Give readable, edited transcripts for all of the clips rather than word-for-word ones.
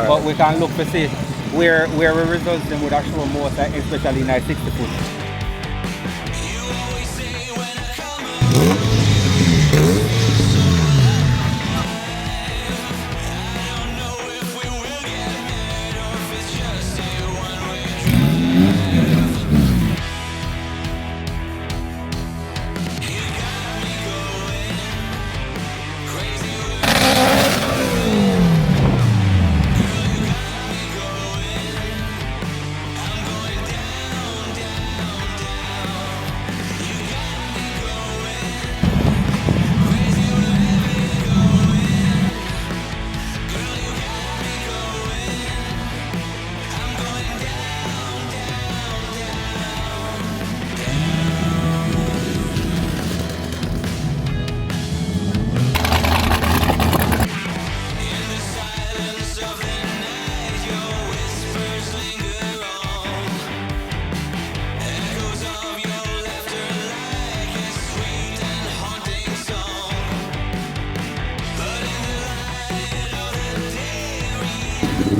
But we can look to see where we results them would have shown most, especially in our 60 foot.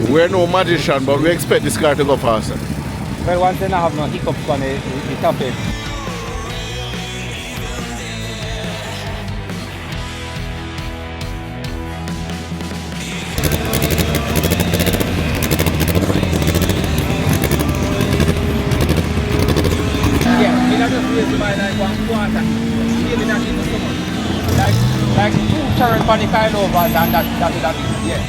We're no magician, but we expect this car to go faster. Well, once they have no hiccups on the top end. Yeah, we just raise the by like 1/4. Maybe not even so much. Like 2 turns on the coilovers and that is, yeah.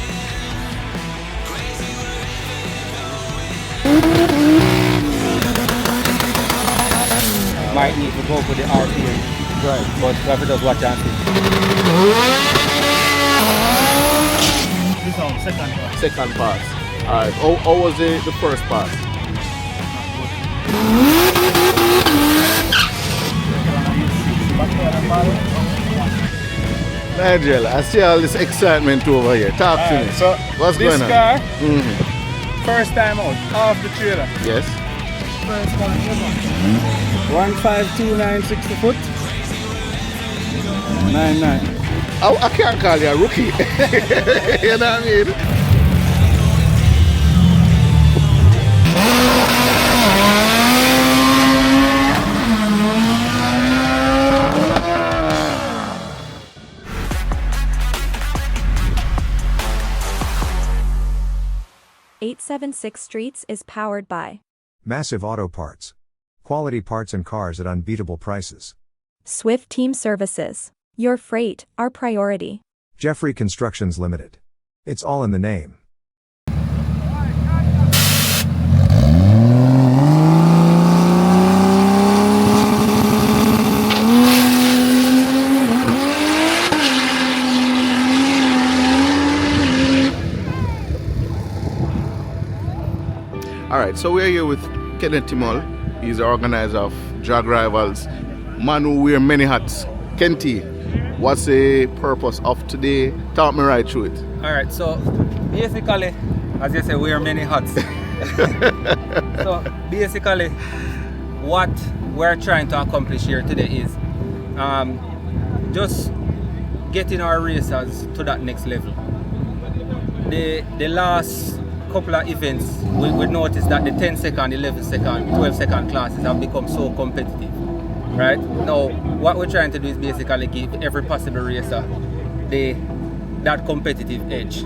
Might need to go for the RPM, right? But whoever does watch and see. This is our second pass. Second pass. Alright, how was the first pass? Nigel, I see all this excitement over here. Talk to me. So what's going on? This car, first time out, off the trailer. Yes. First one ever. 152.9 60 foot. 99. I can't call you a rookie. You know what I mean? .876 Streets is powered by Massive Auto Parts. Quality parts and cars at unbeatable prices. Swift Team Services. Your freight, our priority. Jeffrey Constructions Limited. It's all in the name. Alright, so we're here with Kenneth Timol. He's the organizer of Drag Rivals, man who wear many hats. Kenty, what's the purpose of today? Talk me right through it. Alright, so basically, as you say, we wear many hats. So basically, what we're trying to accomplish here today is just getting our racers to that next level. The last couple of events, we noticed that the 10-second, 11-second, 12-second classes have become so competitive, right? Now, what we're trying to do is basically give every possible racer that competitive edge.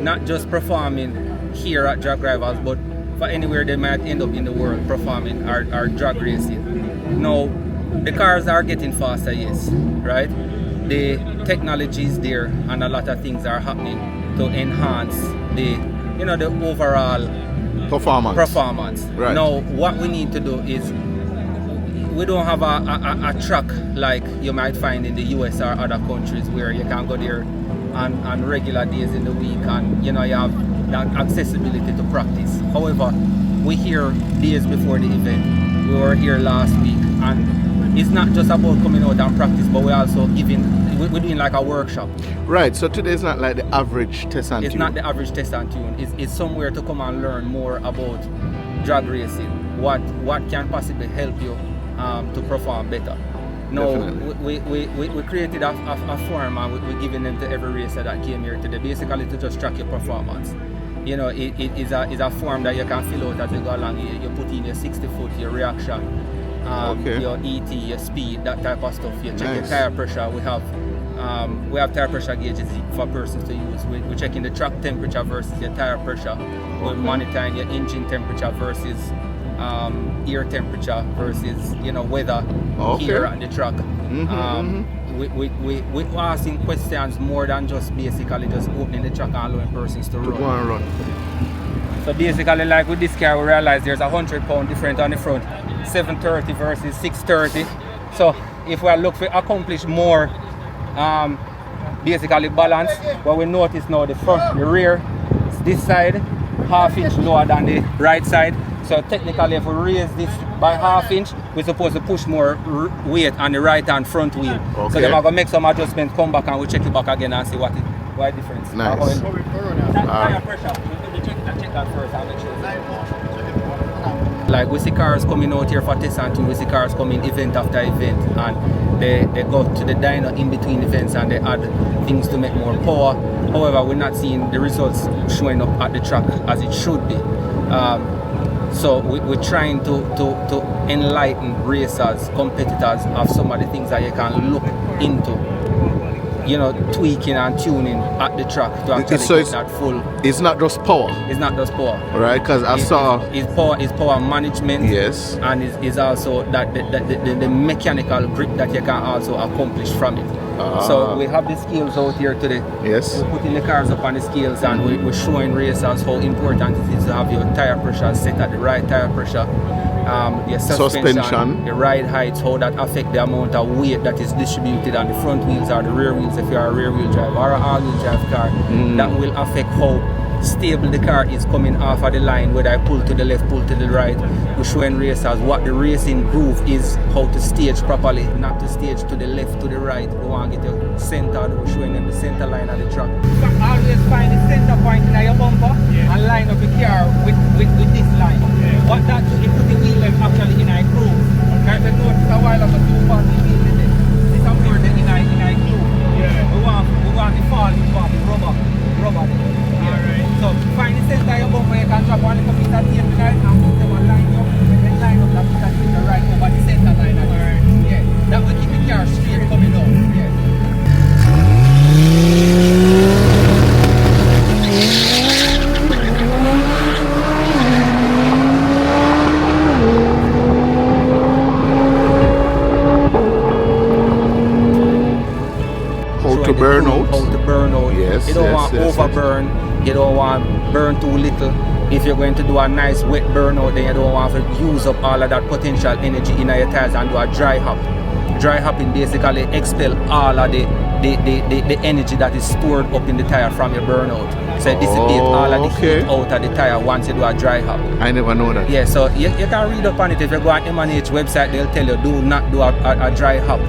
Not just performing here at Drag Rivals, but for anywhere they might end up in the world performing our drag racing. Now, the cars are getting faster, yes, right? The technology is there and a lot of things are happening to enhance the overall performance. Right. Now, what we need to do is, we don't have a track like you might find in the US or other countries where you can go there on regular days in the week and you have that accessibility to practice. However, we're here days before the event. We were here last week, and it's not just about coming out and practice, but we're also we're doing like a workshop. Right, so today is not like the average test and tune. It's not the average test and tune. It's somewhere to come and learn more about drag racing. What can possibly help you to perform better. No, we created a form and we're giving them to every racer that came here today, basically to just track your performance. it is a form that you can fill out as you go along. You put in your 60 foot, your reaction, your ET, your speed, that type of stuff. You check your tire pressure. We have tire pressure gauges for persons to use. We're checking the track temperature versus your tire pressure. We're monitoring your engine temperature versus air temperature versus weather here at the truck. We're asking questions more than just basically just opening the truck and allowing persons to run. Go and run. So basically, like with this car, we realize there's 100 pound difference on the front, 730 versus 630. So if we look for accomplish more, basically balance, what we notice now, the front, the rear, is this side, half-inch lower than the right side. So technically, if we raise this by half-inch, we're supposed to push more weight on the right hand front wheel. Okay. So then we're going to make some adjustments, come back and we'll check it back again and see what difference. Nice. Tire pressure. Check that first and make sure. Like we see cars coming out here for test and we see cars coming event after event, and they go to the dyno in between events and they add things to make more power. However, we're not seeing the results showing up at the track as it should be. So we're trying to enlighten racers, competitors of some of the things that you can look into, tweaking and tuning at the track to actually get that full. It's not just power. It's not just power. Right, because I saw... It's power management. Yes. And it's also that the mechanical grip that you can also accomplish from it. So we have the scales out here today. Yes. We're putting the cars up on the scales and we're showing racers how important it is to have your tire pressure set at the right tire pressure. Your suspension, the ride heights, how that affect the amount of weight that is distributed on the front wheels or the rear wheels if you're a rear wheel drive or a all-wheel drive car. That will affect how stable the car is coming off of the line, whether I pull to the left, pull to the right. We're showing racers what the racing groove is, how to stage properly, not to stage to the left, to the right. We want to get your center, we're showing them the center line of the track. So always find the center point in your bumper and line up the car with this line. What that do, you put the wheel left actually in a groove. Because I noticed a while ago, too far the wheel in it. This is more than in a groove. We want the fall, we want the rubber there. So find the center of your bumper, you can drop one little piece of tape behind and put them on line up, and then line up that piece of tape right over the center line. That will keep the car straight coming down. How to burn out. You don't want overburn. You don't want burn too little. If you're going to do a nice wet burnout, then you don't want to use up all of that potential energy in your tires and do a dry hop. Dry hopping basically expel all of the energy that is stored up in the tire from your burnout. So it dissipates all of the heat out of the tire once you do a dry hop. I never know that. Yeah, so you can read up on it. If you go on M&H website, they'll tell you do not do a dry hop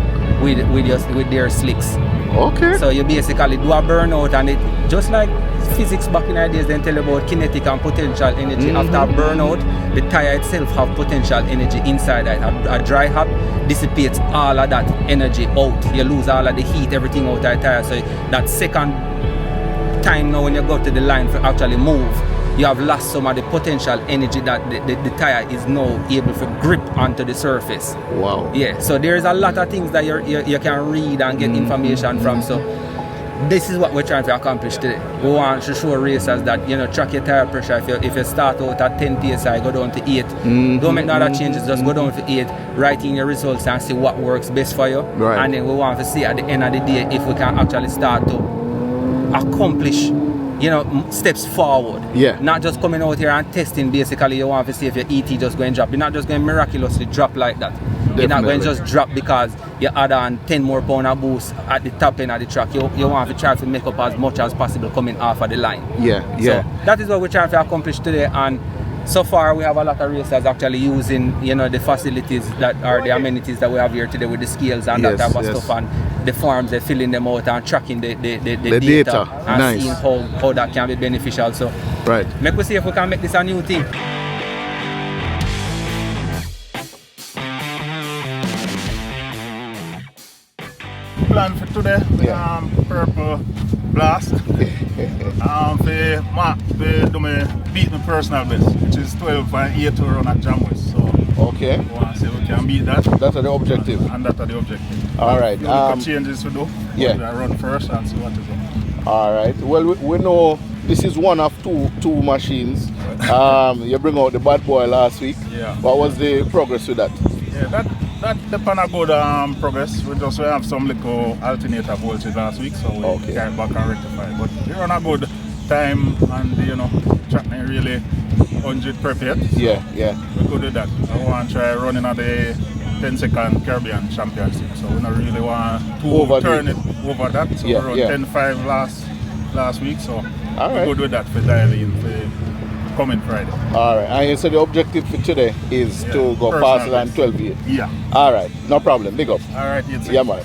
with their slicks. Okay. So you basically do a burnout, and it just like physics back in the days, they tell you about kinetic and potential energy. After a burnout, the tire itself have potential energy inside it. A dry hop dissipates all of that energy out. You lose all of the heat, everything out of the tire. So that second time now when you go to the line for actually move, you have lost some of the potential energy that the tire is now able to grip onto the surface. Wow. Yeah, so there's a lot of things that you can read and get information from. So this is what we're trying to accomplish today. We want to show racers that, track your tire pressure. If you start out at 10 psi, go down to 8. Don't make no other changes, just go down to 8, write in your results and see what works best for you. Right. And then we want to see at the end of the day if we can actually start to accomplish steps forward. Yeah. Not just coming out here and testing. Basically, you want to see if your ET just going to drop. You're not just going to miraculously drop like that. Definitely. You're not going to just drop because you add on 10 more pound of boost at the top end of the track. You want to try to make up as much as possible coming off of the line. Yeah. So that is what we're trying to accomplish today. And so far, we have a lot of racers actually using, the facilities that are the amenities that we have here today with the scales and that type of stuff, and the forms, they're filling them out and tracking the data and seeing how that can be beneficial. So, make we see if we can make this a new thing. Plan for today, purple blast. Beat my personal best, which is 12.8 to run at Jamaica. So Okay. I want to say we can beat that. That's the objective. And that's the objective. All right. Changes to do. Yeah. I run first and see what is up. All right. Well, we know this is one of two machines. You bring out the bad boy last week. Yeah. What was the progress with that? Yeah, that depend on good progress. We have some little alternator voltage last week, so we carry back and rectify. But we're on a good time, and track ain't really 100 prepared. So Yeah. we're good with that. I want to try running at the 10-second Caribbean Championship, so we don't really want to turn it over that. So we run 10.5 last week, so we're good with that for dialing for coming Friday. All right. And so the objective for today is to go faster than 12.8. Yeah. All right. No problem. Big up. All right. Yeah, man.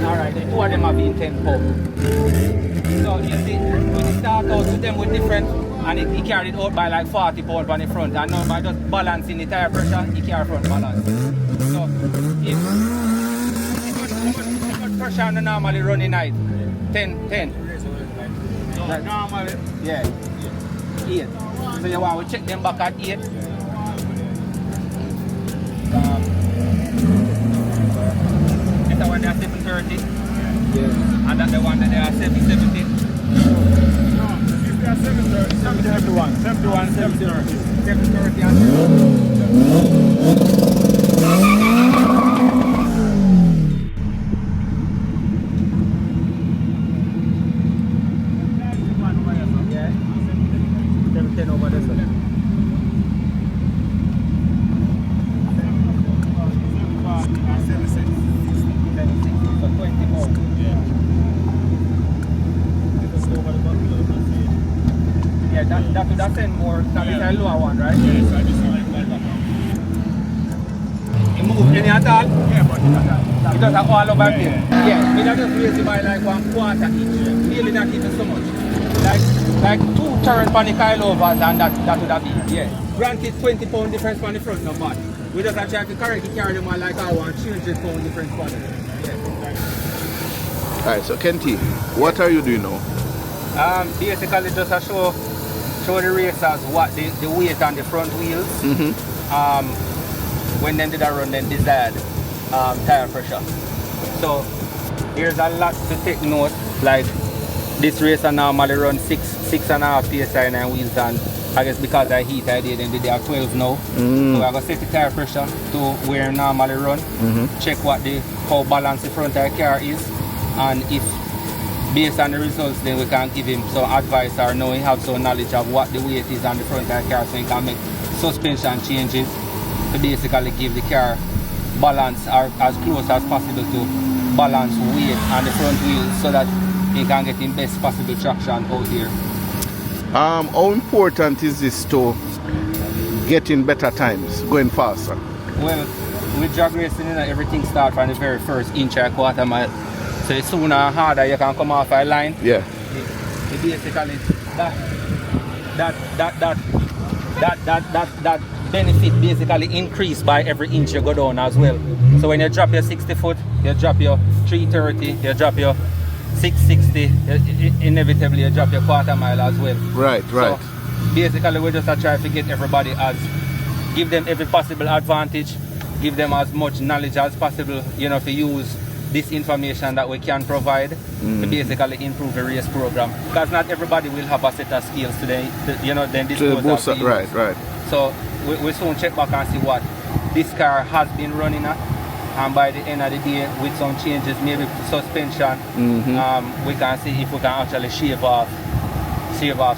Alright, the two of them have been 10 pounds. So you see, when you start out with them with different, and he carried out by like 40 pounds on the front, and now by just balancing the tire pressure, he carry front balance. So if how much pressure on normally running night? 10. Right. Normally? Yeah. 8. So you want to check them back at 8. This one they are 730. Yeah. And that the one that they are 770. No, if they are 730, 731. 730. 730 and that would have sent more, that is a lower one, right? Yes, I just like that. You move any at all? Yeah, but it does have all over here. Yeah, we just raise it by like 1/4 each. Really not even so much. Like 2 turns on the coilovers and that would have been, yeah. Granted 20 pound difference on the front, no bad. We just have to correctly carry them on like I want 300 pound difference on it. Yeah. Alright, so Kenty, what are you doing now? Basically just a show the racers what the weight on the front wheels. When them did a run, then desired tire pressure. So here's a lot to take note. Like this racer normally run 6.5 psi in wheels, and I guess because of heat I did, and they are 12 now. So I'm gonna set the tire pressure to where normally run. Check how balanced the front of the car is, and if based on the results, then we can give him some advice, or know he have some knowledge of what the weight is on the front of the car, so he can make suspension changes to basically give the car balance or as close as possible to balance weight on the front wheels so that he can get the best possible traction out here. How important is this to getting better times, going faster? Well, with drag racing, everything starts from the very first inch or quarter mile. So the sooner and harder you can come off a line. Yeah. It basically that benefit basically increase by every inch you go down as well. So when you drop your 60 foot, you drop your 330, you drop your 660, inevitably you drop your quarter mile as well. Right. So basically we just try to get everybody give them every possible advantage, give them as much knowledge as possible, to use this information that we can provide to basically improve the race program. Because not everybody will have a set of skills today, then this goes out to use. Right. So we soon check back and see what this car has been running at, and by the end of the day, with some changes, maybe suspension, we can see if we can actually shave off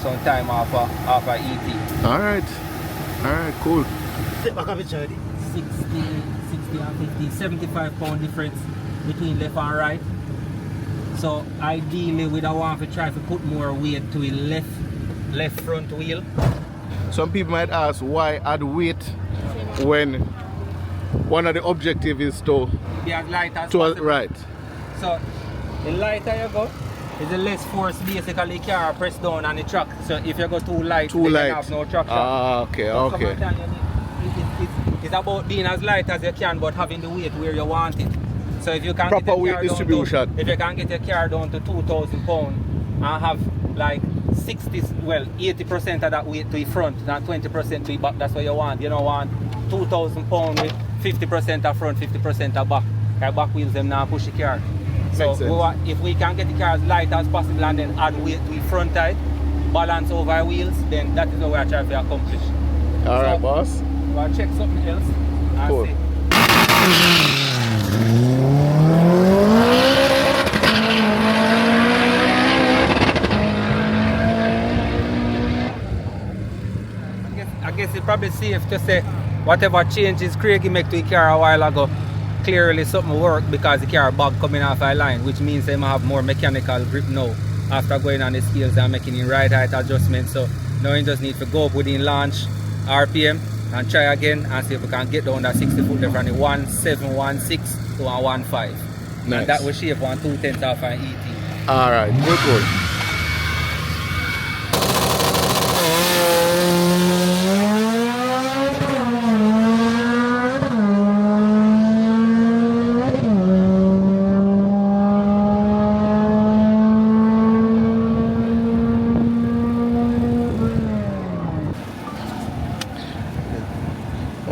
some time off our ET. All right, cool. Step back a bit, 60 and 50, 75 pound difference between left and right. So ideally we don't want to try to put more weight to the left front wheel. Some people might ask why add weight when one of the objectives is to be as light as possible. Right. So the lighter you go, is the less force basically you can press down on the track. So if you go too light, you have no traction. Okay. It's about being as light as you can but having the weight where you want it. So if you can proper weight distribution. If you can get your car down to 2,000 pounds and have like 80% of that weight to the front and 20% to the back, that's what you want. You don't want 2,000 pounds with 50% of front, 50% of back. Because back wheels them now push the car. So if we can get the car as light as possible and then add weight to the front tire, balance over wheels, then that is what we are trying to accomplish. Alright, boss. We'll check something else and cool. see. I guess it's probably safe to say whatever changes Craigie make to the car a while ago, clearly something worked because the car bag coming off a line, which means they might have more mechanical grip now after going on the scales and making the right height adjustment. So now you just need to go up within launch RPM and try again and see if we can get down that 60 foot there from the 1716 to 115. Nice. And that will shave 1/2 off an ET. Alright, good.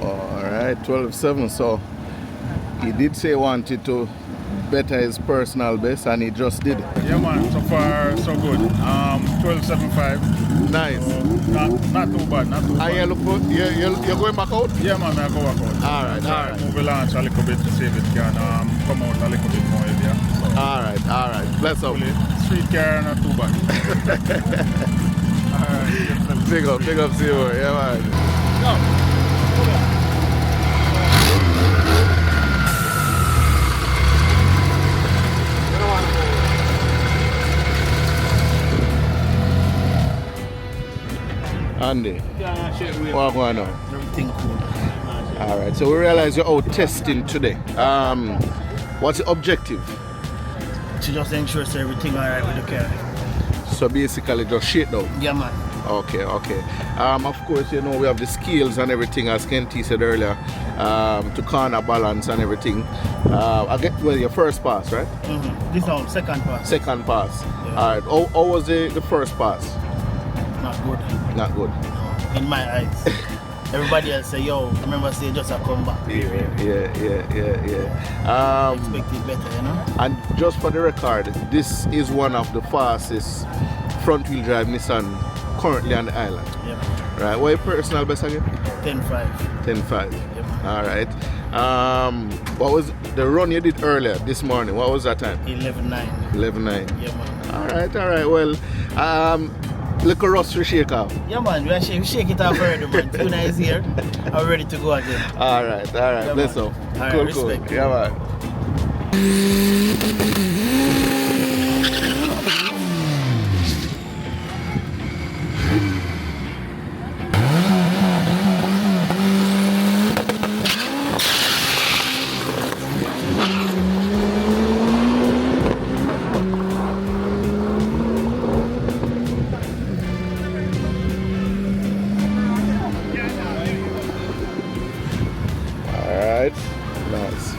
Alright, 12.7, so he did say he wanted to better his personal best and he just did. Yeah man, so far so good. 12.75. Nice. Not too bad, not too bad. And you're going back out? Yeah man, I go back out. Alright. Move the launch a little bit to see if it can come out a little bit more easier. So Alright. Bless up. Street car, not too bad. Alright. Big up, Zero. Yeah man. Go. Andy, what going on? Everything cool. Alright, so we realize you're out testing today. What's the objective? To just ensure so everything alright with the car. So basically just shake down? Yeah man. Okay. Of course, we have the skills and everything, as Kenty said earlier, to corner balance and everything. Your first pass, right? Mm-hmm. This is second pass. Second pass. Yeah. Alright, how was the first pass? Not good. No, in my eyes. Everybody else say, yo, remember say just a comeback. Yeah. Expect it better, And just for the record, this is one of the fastest front wheel drive Nissan currently on the island. Yeah. Right, what your personal best again? 10.5. 10.5. Yeah. Alright. What was the run you did earlier this morning? What was that time? 11.9. 11.9. Yeah man. Alright. Well, little rust to shake off. Yeah man, we shake it off already man. Tuna is here. I'm ready to go again. Alright. Yeah, Bless man. up. Alright, Cool. respect. Yeah man. Alright, nice.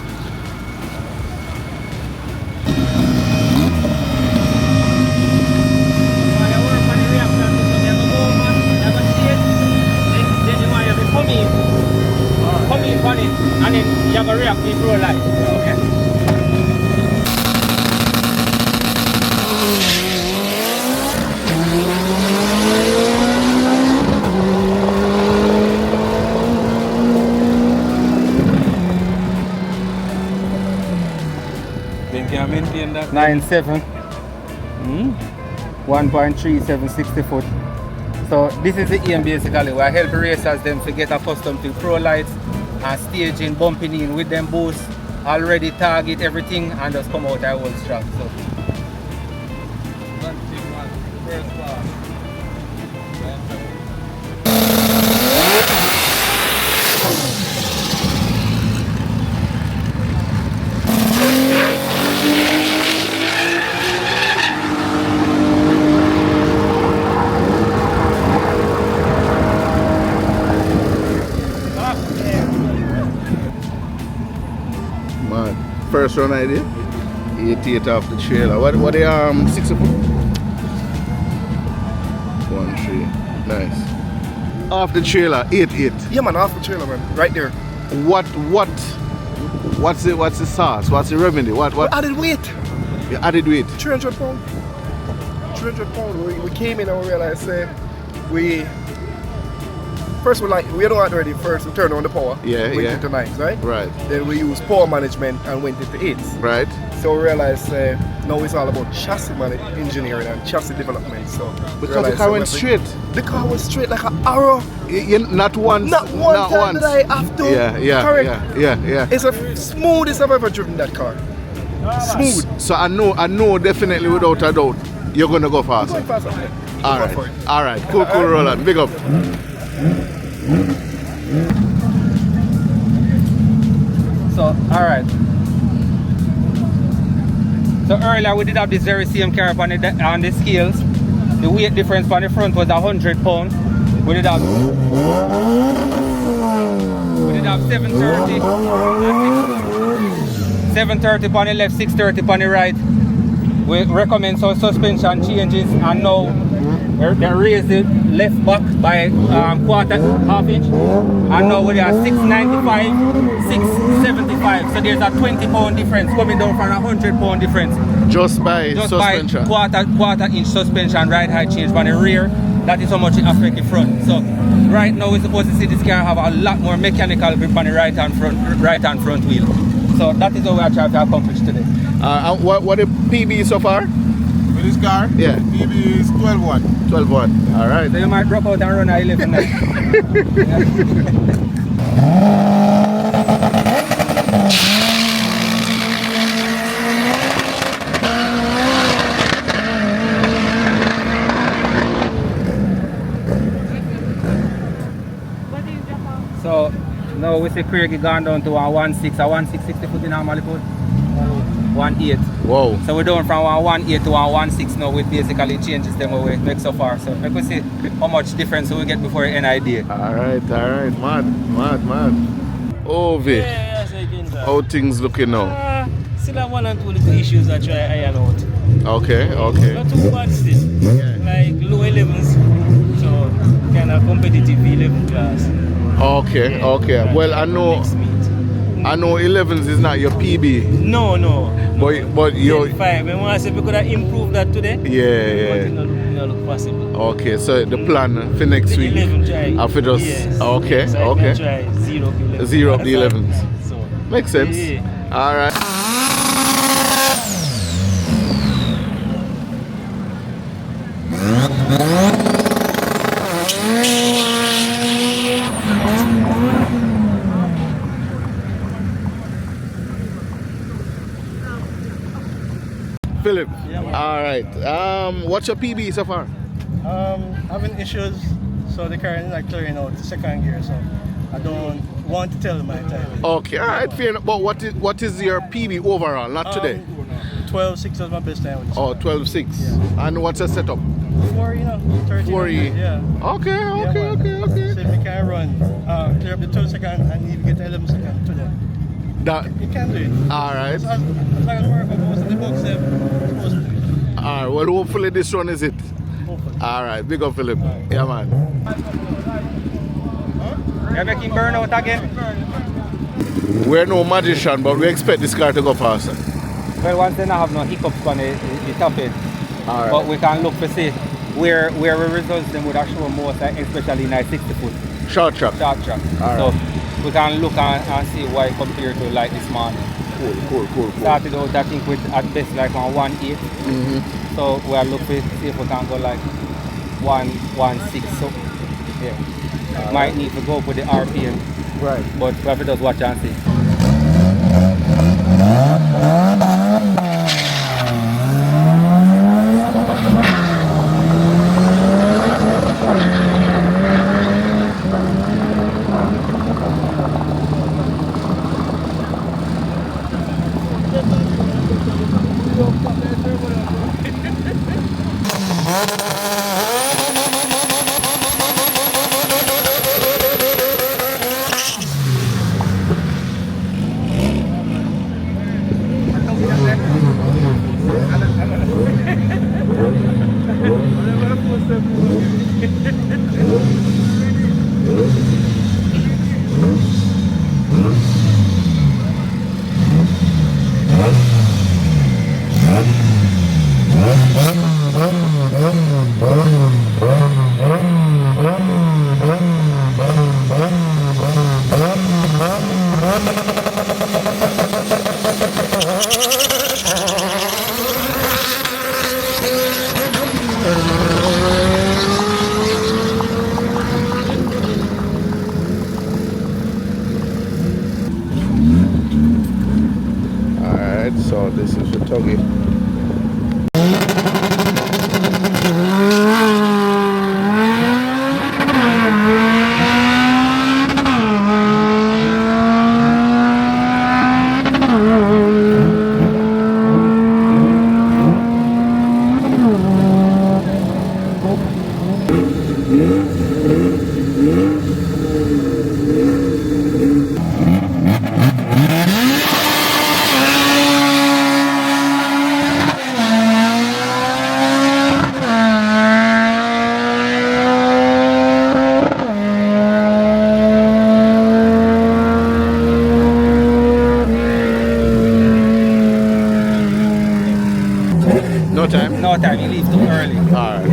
And then you have a reactive roll light. Okay. Then can you maintain that? 9.7. 1.37 60 foot. So this is the aim basically. We help racers them to get accustomed to pro lights and staging, bumping in with them boosts, already target everything and just come out I whole strong. So First class. Man, first run I did, 88 off the trailer. What the 6 of 1-3, nice. Off the trailer, 88. Yeah man, off the trailer man, right there. What's the sauce? What's the remedy? What? Added weight. You added weight. 300 pounds. 300 pounds. We came in and we realized first we don't want already first we turned on the power. Yeah, went yeah. into 9s, right? Right. Then we used power management and went into 8s. Right. So we realized now it's all about chassis engineering and chassis development. So Because the car went straight. The car was straight like an arrow. Not once. Not one time once. did I have to correct. Yeah. It's the smoothest I've ever driven that car. Smooth. So I know definitely without a doubt you're gonna go faster. Going faster. All right. Cool, Roland. Big up. So, alright. So earlier we did have this very same car on the scales. The weight difference on the front was 100 pounds. We did have 730. 730 on the left, 630 on the right. We recommend some suspension changes and now they raise the left back by half inch, and now we are 695, 675. So there's a 20 pound difference coming down from a 100 pound difference. Just by suspension. By quarter inch suspension ride height change on the rear. That is how much it affects the front. So right now we're supposed to see this car have a lot more mechanical grip on the right hand front wheel. So that is what we are trying to accomplish today. What the PB so far? With this car? Yeah. PB is 12.1. 12.1. All right. So you might drop out and run at 11 now. So now we see Craig gone down to a 1.6, a 1.660 foot in normally put 1.8. Whoa. So we're down from 1.8 to 1.6 now with basically changes them we make so far. So we can see how much difference we get before any idea. Alright. Mad. Oh, Vic. How things looking now? Still have one and two little issues I try iron out. Okay. Not too bad still. Like low 11s, so kind of competitive 11 class. Okay. Well, I know 11s is not your PB. No. But you. 5. I want to say we could have improved that today. Yeah. But it not look possible. Okay, so the plan for next week. 11 try. After just yes. okay. So I can try 0 of the 11s. 0 of the 11s. So Makes sense. Yeah. All right. Philip. Yeah, man. All right. What's your PB so far? Having issues, so the car is not clearing out the second gear, so I don't want to tell my time. Okay, all right, fair enough. But what is your PB overall? Not today. 12.6 was my best time. Oh, 12.6. Yeah. And what's your setup? 4, 13. 4. Yeah. Okay. So if you can run, clear up the 12 second and even get 11 second to them. You can do it. All right. As long as we work on most of the box, it's supposed to do it. All right. Well, hopefully this one is it. Hopefully. All right. Big up, Philip. Yeah, man. You're making burnout again? We're no magician, but we expect this car to go faster. Well, once they not have no hiccups on the top end, All right. but we can look to see where we results them would have shown most, especially in a 60 foot Short track. short track. All So we can look and see why compared to like this morning. Cool. Started out I think with at best like on 1.8. Mm-hmm. So we'll look to see if we can go like 1.16. So yeah. Might need to go up with the RPM. Right. But we have to just watch and see. Alright, so this is the tuggy. No time? No time, you leave too early. Alright.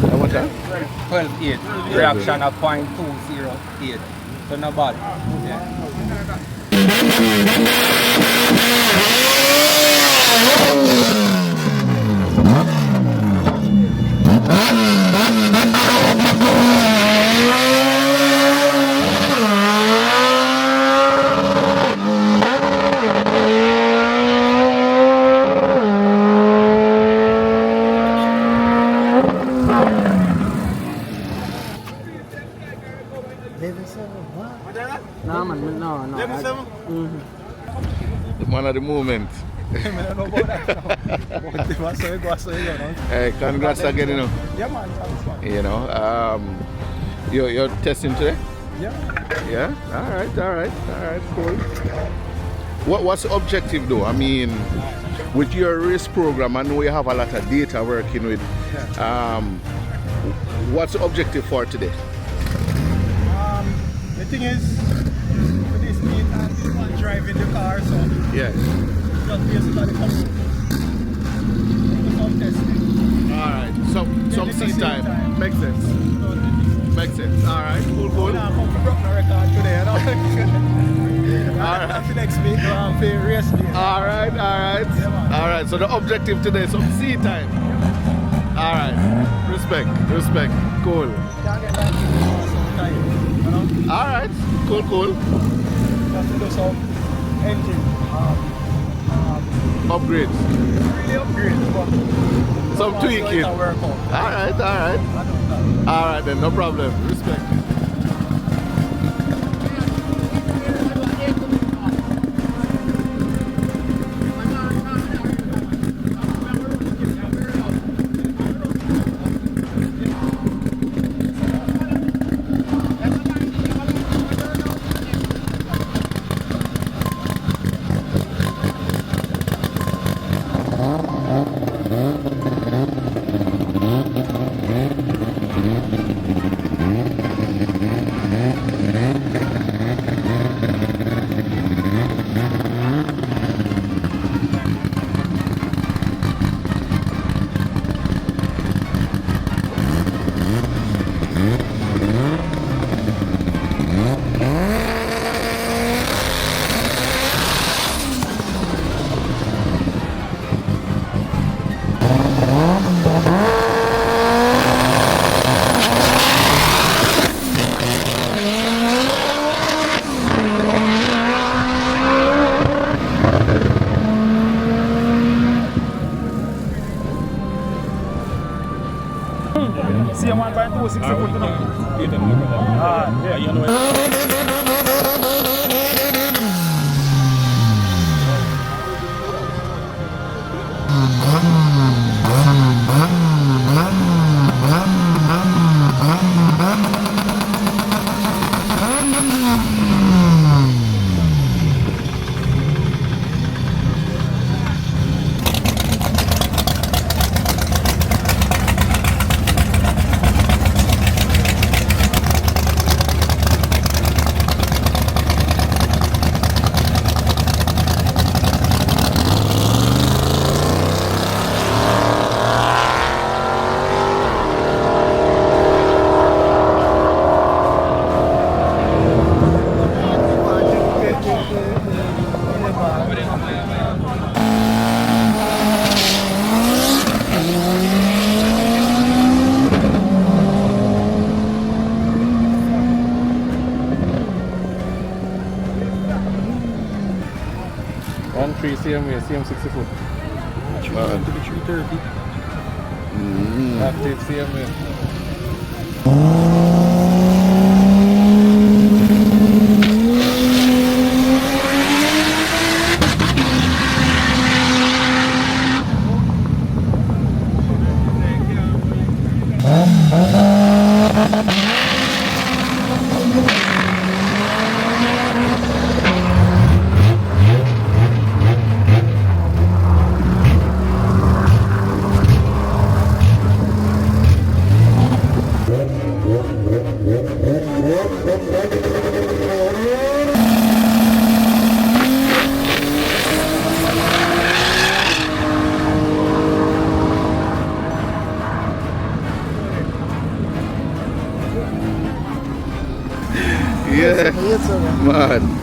How much time? 12.8. Reaction of 0.208. So not bad. Yeah. No, man, no. The man of the moment. Hey, congrats again, you know. Yeah, man. Thanks, man. You know, you're testing today? Yeah? Alright, cool. What's the objective though? I mean, with your race program, I know you have a lot of data working with. What's the objective for today? The thing is, for this meet, I'm driving the car, so Yeah. just basically some testing. Alright, some seat time. Makes sense. Makes sense. Alright, cool. I'm going to broke my record today. After next week, I'm for race day. All right. All right. So the objective today is some sea time. All right. Respect. Cool. Can't get that time, you know? All right. Cool. Just to do some engine Upgrades. really upgrade, but Some also tweaking. it's a workout. All right. I don't know. All right then. No problem. Respect. See a 1.26 foot, you know. Yeah, you know. CM 60 foot. Man. 330. Mm. Active CM. Yeah, man.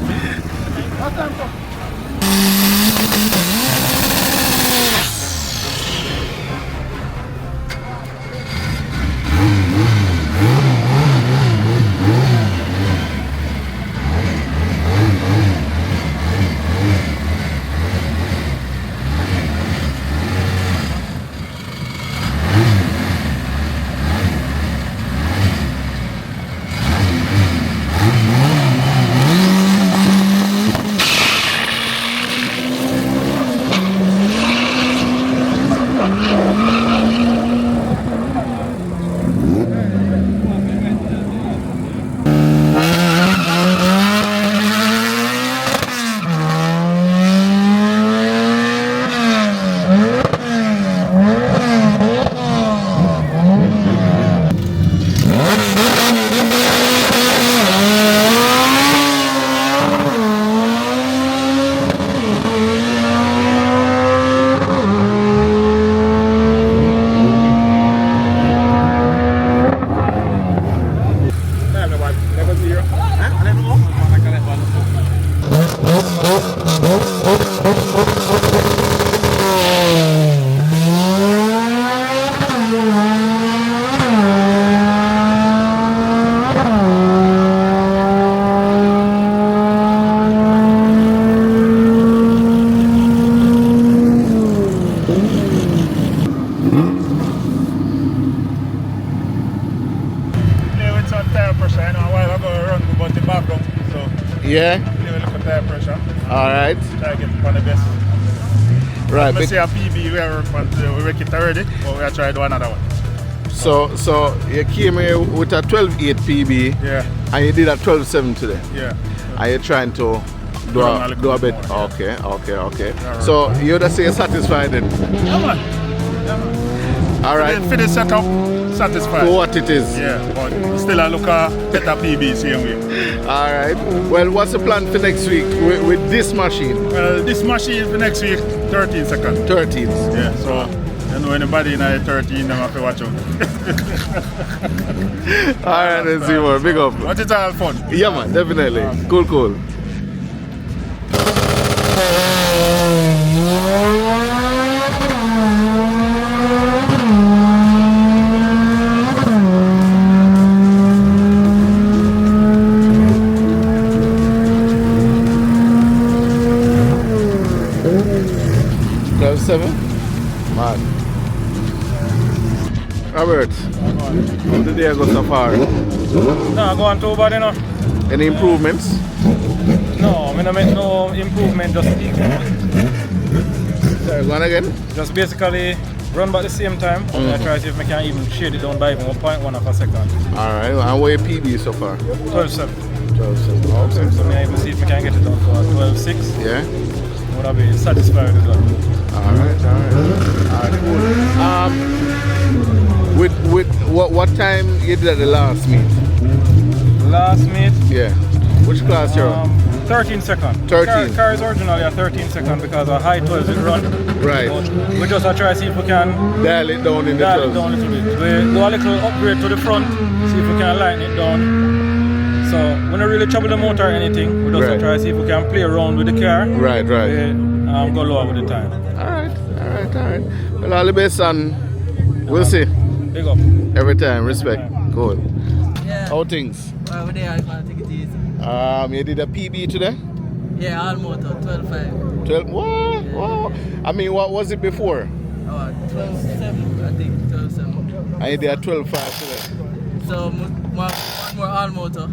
run good, but the back down. So Yeah. give a little tire pressure. All right. Try to get on the best. Right. Let's say a PB, we wreck it already, but we are trying to do another one. So you came here with a 12.8 PB. Yeah. And you did a 12.7 today. Yeah. Are you trying to do a bit? More, Okay. Right. So you just say you're satisfied then? Yeah, man. All right. For the setup, satisfied. For what it is. Yeah, but still I look at better PB same way. All right. Well, what's the plan for next week with this machine? Well, this machine for next week, 13 seconds. 13. Yeah, so you know anybody in the 13, them have to watch out. All right, let's see more. Big up. But it's all fun. Yeah, man, definitely. Cool. Seven? Man. Robert, how did they go so far? No, go on too bad, you know. Any improvements? No, I don't make no improvement, just Sorry, go on again? just basically run back the same time. I try to see if I can even shade it down by even 1.1 of a second. Alright, and where your PB so far? 12.7. 12.7. Okay. So I even see if I can get it down to 12.6. Yeah? Would I be satisfied with that? Alright, cool. With what time you did at the last meet? Last meet, Yeah. Which class you're on? 13 second. 13. Car is originally a 13 second because a high 12 it run. Right. But we just try to see if we can Dial it down in the dial it 12. down a little bit. We do a little upgrade to the front, see if we can lighten it down. So we don't really trouble the motor or anything. We just Right. try to see if we can play around with the car. Right. We, go lower with the time. Alright. Well, all the best and we'll see. Big up. Every time, respect. Cool. Yeah. How things? Well, today I want to take it easy. You did a PB today? Yeah, all motor, 12.5. 12, what? Yeah. Wow. I mean, what was it before? 12.7, I think, 12.7. I did a 12.5 today. So, one more all motor,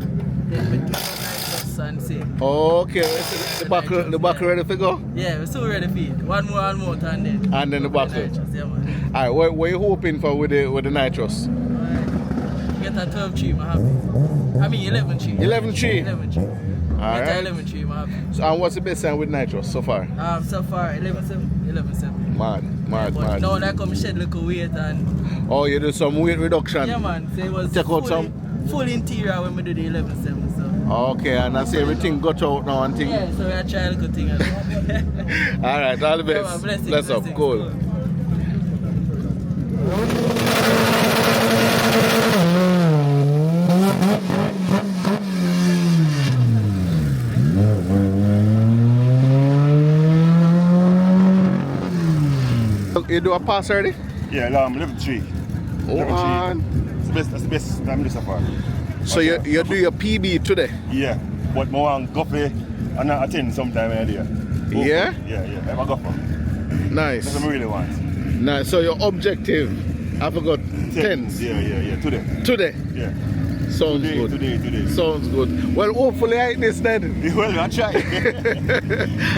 then we 12.9 and same. Okay, so the buckle ready to go? Yeah, we're still ready for it. One more all motor and then. And then the buckle. Nitrous, yeah, man. Alright, what are you hoping for with the nitrous? Get a 12.3, I'm happy. I mean 11.3. 11.3? 11.3. Alright. Get a 11.3, I'm happy. So, and what's the best time with nitrous so far? So far, 11.7. 11.7. Mad. But now that come shed little weight and. Oh, you do some weight reduction? Yeah, man. So it was Take out some? full interior when we do the 11.7. So. Okay, and I see everything got out now and thing. Yeah, so we are trying a good thing. Alright, all the best. Yeah, man, Bless up. Cool. You do a pass already? Yeah, level 3. Oh, man. That's the best time this so far. So you do your PB today? Yeah, but I want to go for and attend sometime earlier. Yeah? Yeah, I'm a go for. Nice. That's what I really want. Nice. So your objective, I forgot, 10s? Yeah, today. Today? Yeah. Sounds good. Today. Sounds good. Well, hopefully I eat this then. Well, I try.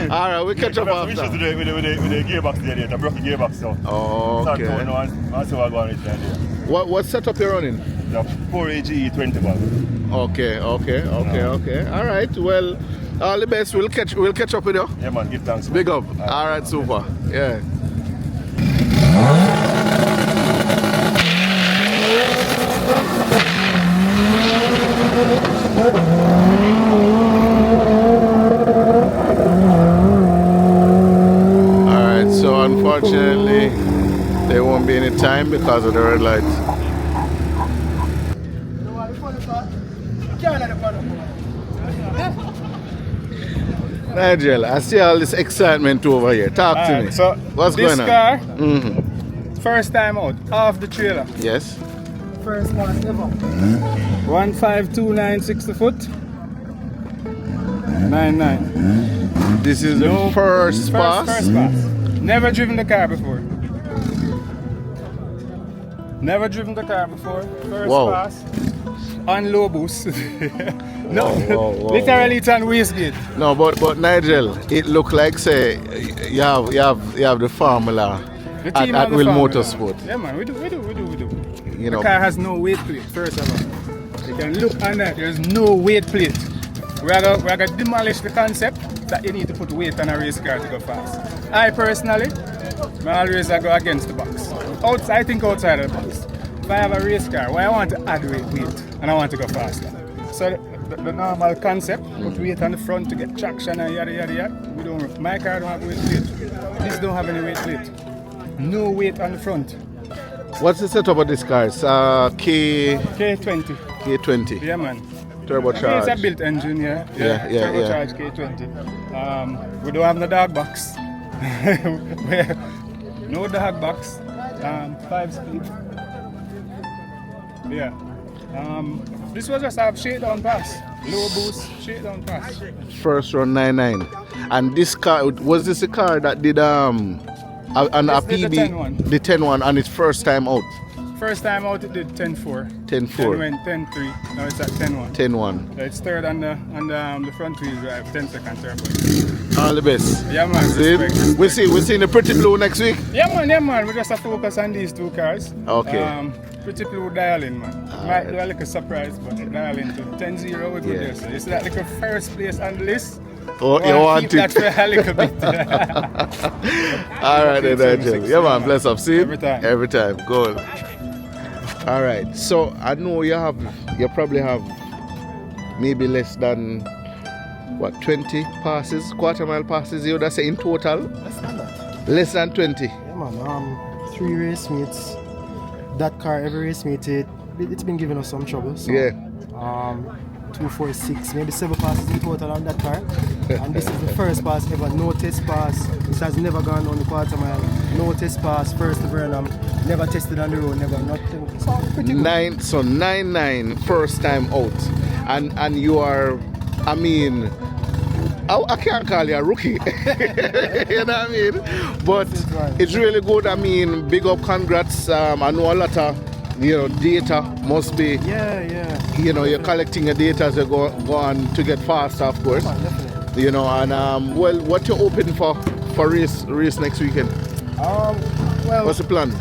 Alright, we'll catch up after. With the gearbox there, the broken gearbox. So. Okay. That's how I go on it there. What setup you running? The 4AG 20 valve. Okay. Alright, well, all the best. We'll catch up with you. Yeah, man, give thanks. Big up. Alright, super. Yeah. Alright, so unfortunately there won't be any time because of the red light. Nigel, I see all this excitement over here. Talk to me. So what's this going on? car, Mm-hmm. first time out, off the trailer. Yes. First one ever. 1529 60 foot. 99. This is the first pass. First pass. Never driven the car before. First Wow. pass. on low boost. No, whoa, literally it's on wastegate. No, but Nigel, it look like say you have the formula The at team have the Will formula. Motorsport. Yeah, man, we do. You The know, car has no weight plate, first of all. You can look on that, there's no weight plate. We're going to demolish the concept that you need to put weight on a race car to go fast. I personally, I always go against the box. I think outside of the box. If I have a race car, why I want to add weight and I want to go faster. So the normal concept, put weight on the front to get traction and yada yada yada. My car don't have weight plate. This don't have any weight plate. No weight on the front. what's the setup of this car? It's K20. K20. Yeah, man. Turbocharged. It's a built engine, yeah. Yeah. Turbocharged K20. We don't have no dog box. No dog box. 5-speed. Yeah. This was just a shakedown pass. Low boost, shakedown pass. First run 99. And this car, was this a car that did a PB? The 10 one. The 10 one, and it's first time out. First time out it did 10.4. 10.4. Then went 10.3. Now it's at 10.1. 10.1. It's third on the front wheel drive, 10 second turbo. All the best. Yeah, man. See? Respect. We're seeing the Pretty Blue next week. Yeah, man. We just have to focus on these two cars. Okay. Pretty Blue dialing, man. Might do a little surprise, but dialing to 10-0 we're good there. So it's that little first place on the list. Oh, you want keep it? that for a little bit. All right, then, Nigel. Yeah, man. Bless up. See? Every time. Every time. Goal. All right. So I know you probably have maybe less than 20 passes, quarter-mile passes. You would say in total? Less than that. Less than 20. Yeah, man. 3 race meets. That car, every race meet, it's been giving us some trouble. So, yeah. 2, 4, 6, maybe 7 passes in total on that car. And this is the first pass ever. No test pass. This has never gone on the quarter mile. No test pass. First to Burnham. Never tested on the road. Never nothing. So pretty good. 9-9 first time out, and you are, I mean, I can't call you a rookie. You know what I mean? But it's really good. I mean, big up, congrats. I know a lot of, data must be. Yeah. You're collecting your data as you go on to get faster, of course. Definitely. And well, what you hoping for race next weekend? Well, what's the plan?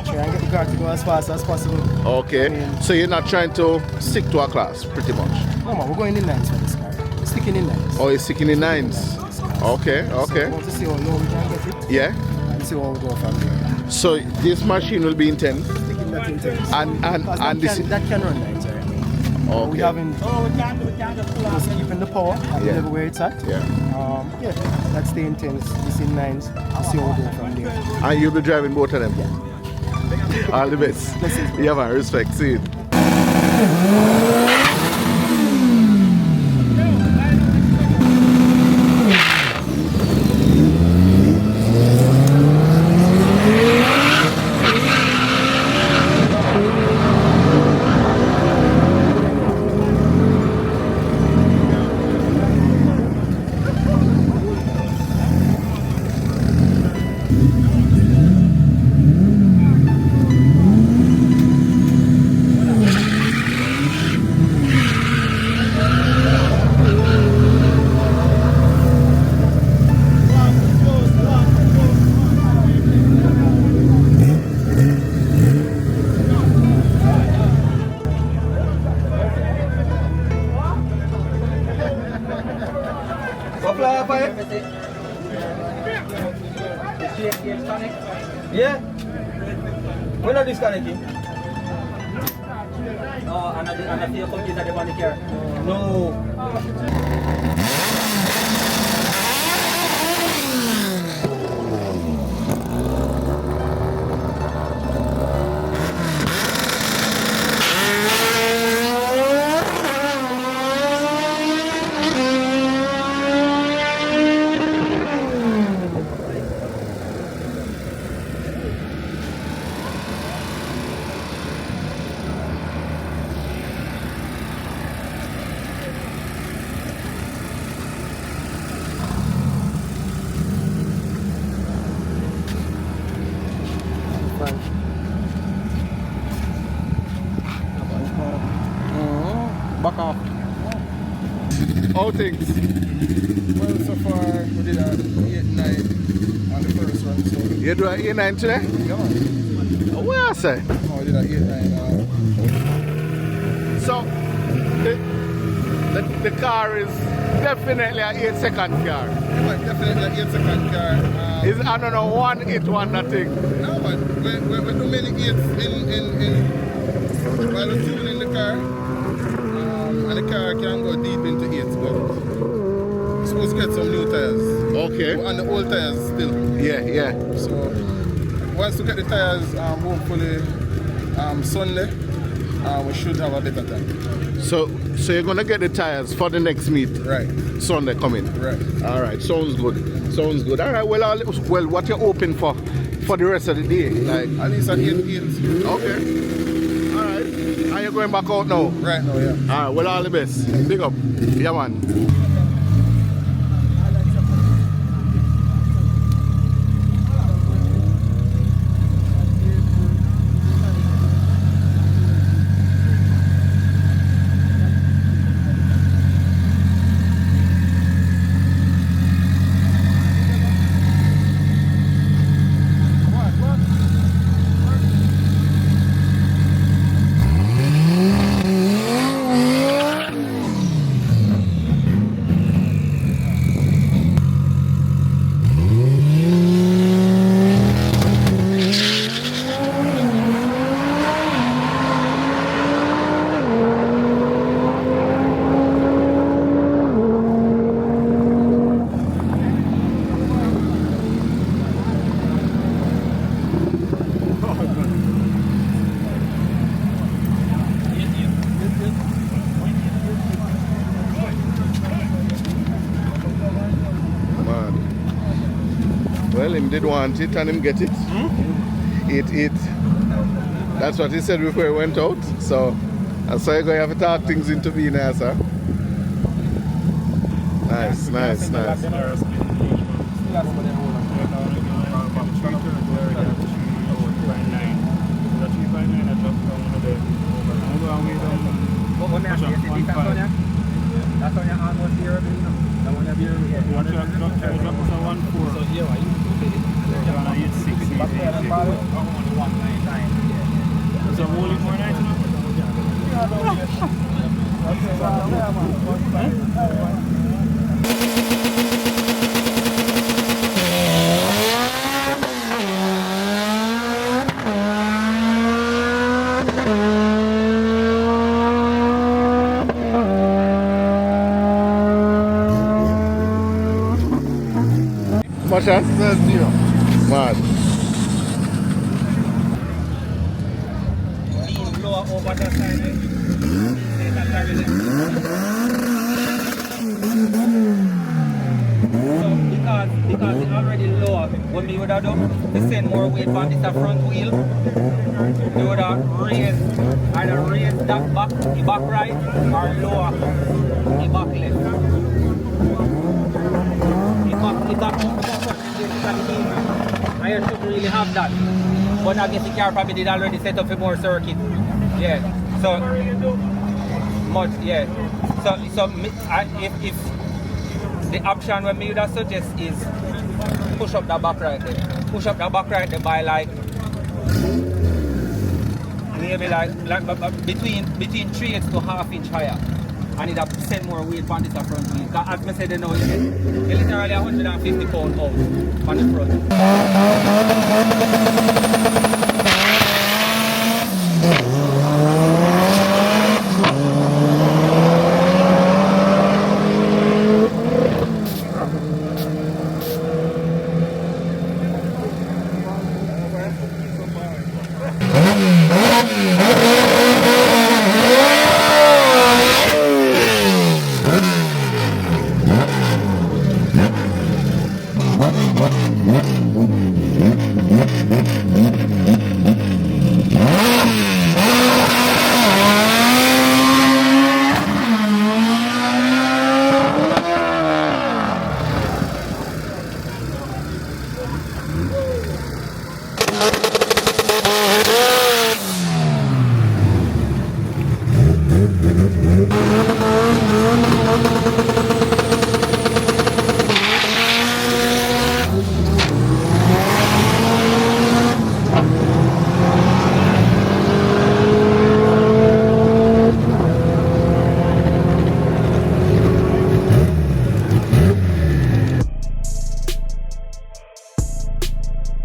Try and get the car to go as fast as possible. Okay. So you're not trying to stick to a class, pretty much. No, man, we're going in 9s for this car. Sticking in 9s. Oh, you're sticking in 9s. Okay. So we want to see how low we can get it. Yeah. And see how we go from there. So this machine will be in 10. Sticking that in 10s. And that can run 9s, right? Okay. We haven't. Just keeping the power at the level where it's at. Yeah. That's staying 10s. This in 9s. We'll see how we go from there. And you'll be driving both of them. Yeah. All the best. Yeah, man. Respect. See it. Yeah? When are disconnecting? Oh, and I feel complete at the body care. No. How things? Well, so far we did a 8-9 on the first run. So You do an 8-9 today? yeah, man. What I say? Oh, we did a 8-9. So, the car is definitely an 8-second car. Yeah, man, definitely an 8-second car. It's, I don't know, 1 hit, 1 nothing. No, man, we do many 8s while we're fueling the car. And the car can go deep into 8s, but we're supposed to get some new tires. Okay. And the old tires still. Yeah. So, once we get the tires, hopefully Sunday, we should have a better time. So you're gonna get the tires for the next meet? Right. Sunday coming? Right. Alright, sounds good. Alright, well, what you hoping for the rest of the day? Like at least an 8. Okay. Alright. And you're going back out now? Right now, yeah. Alright, well, all the best. Big up. Yeah, man. Well, him did want it and him get it. It. That's what he said before he went out. So that's why you're going to have to talk things into being there, sir. Nice. Much as? 0. Mad. Because it's already low, what we would have done is send more weight on this front wheel. We would have either raise that back, the back right, or lower the back left. The back I should really have that. But I guess the car probably did already set up for more circuit. Yeah. So much, yeah. So if the option when me would suggest is push up the back right there. Push up the back right there by like maybe like between 3/8 to ½ inch higher. And it have send more weight on this front wheel. Because as I said, you know, you're literally 150 pounds out on the front.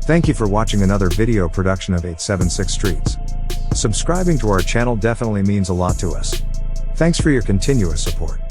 Thank you for watching another video production of 876 Streets. Subscribing to our channel definitely means a lot to us. Thanks for your continuous support.